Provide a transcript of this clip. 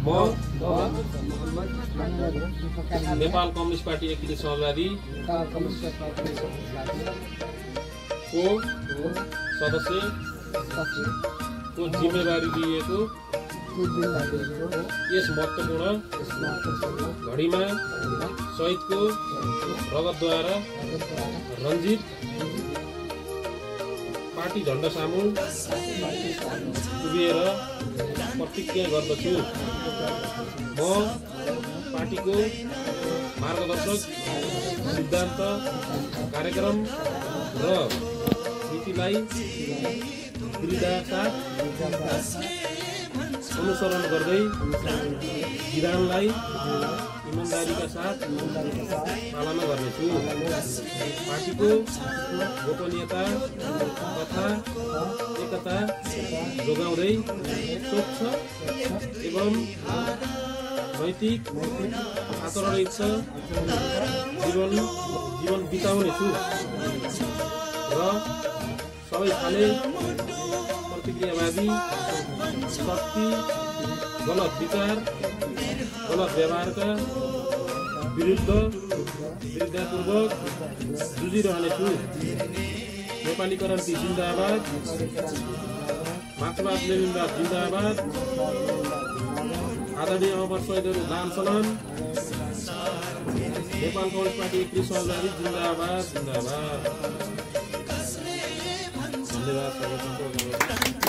म Nepal communist party एकीकृत समाजवादी को सदस्यको जिम्मेवारी लिएको यस महत्त्वपूर्ण घडीमा शहीदको रगतद्वारा रञ्जित पार्टी झण्डा सामु उभिएर प्रतिज्ञा गर्दछु। म पार्टीको मार्गदर्शक सिद्धान्त, कार्यक्रम र नीतिलाई दृढतासाथ अनुसरण गर्दै विधानलाई इमानदारीका साथ पालना गर्नेछु। पार्टीको गोपनीयता तथा एकता जोगाउँदै स्वच्छ एवं नैतिक आचरणयुक्त जीवन बिताउनेछु र सबै खाले प्रतिक्रियावादी शक्ति, गलत विचार, गलत व्यवहारका विरुद्धपूर्वक जुझिरहनेछु। नेपाली क्रान्ति जिन्दाबाद, मार्क्सवाद लेनिनवाद जिन्दाबाद, आदरणीय अमर शहीदहरू लाल सलाम, नेपाल कम्युनिस्ट पार्टी एकीकृत समाजवादी जिन्दाबाद जिन्दाबाद। धन्यवाद।